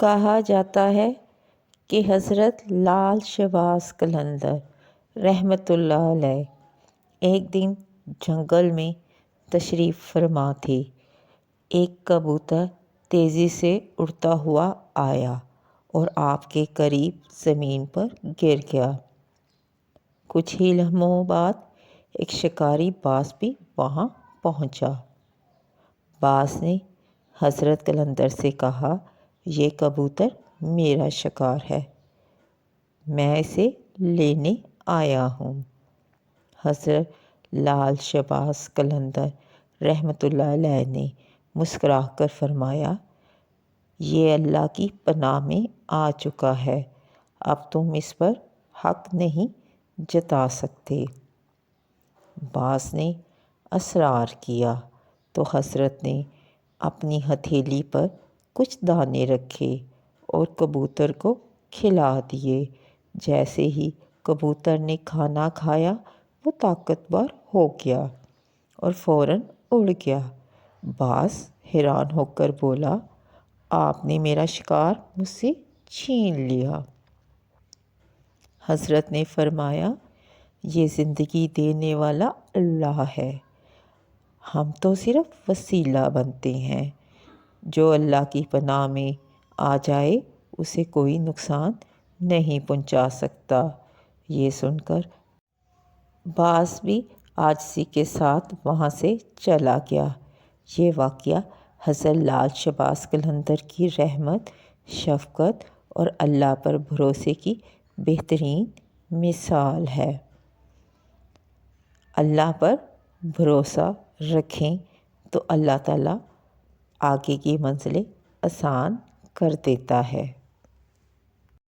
کہا جاتا ہے کہ حضرت لال شہباز قلندر رحمۃ اللہ علیہ ایک دن جنگل میں تشریف فرما تھے۔ ایک کبوتر تیزی سے اڑتا ہوا آیا اور آپ کے قریب زمین پر گر گیا۔ کچھ ہی لمحوں بعد ایک شکاری باز بھی وہاں پہنچا۔ باز نے حضرت قلندر سے کہا، یہ کبوتر میرا شکار ہے، میں اسے لینے آیا ہوں۔ حضرت لال شہباز قلندر رحمۃ اللہ علیہ نے مسکرا کر فرمایا، یہ اللہ کی پناہ میں آ چکا ہے، اب تم اس پر حق نہیں جتا سکتے۔ باز نے اصرار کیا تو حضرت نے اپنی ہتھیلی پر کچھ دانے رکھے اور کبوتر کو کھلا دیے۔ جیسے ہی کبوتر نے کھانا کھایا وہ طاقتور ہو گیا اور فوراً اڑ گیا۔ باز حیران ہو کر بولا، آپ نے میرا شکار مجھ سے چھین لیا۔ حضرت نے فرمایا، یہ زندگی دینے والا اللہ ہے، ہم تو صرف وسیلہ بنتے ہیں۔ جو اللہ کی پناہ میں آ جائے اسے کوئی نقصان نہیں پہنچا سکتا۔ یہ سن کر باز بھی عاجزی کے ساتھ وہاں سے چلا گیا۔ یہ واقعہ حضرت لال شہباز قلندر کی رحمت، شفقت اور اللہ پر بھروسے کی بہترین مثال ہے۔ اللہ پر بھروسہ رکھیں تو اللہ تعالیٰ آگے کی منزلیں آسان کر دیتا ہے۔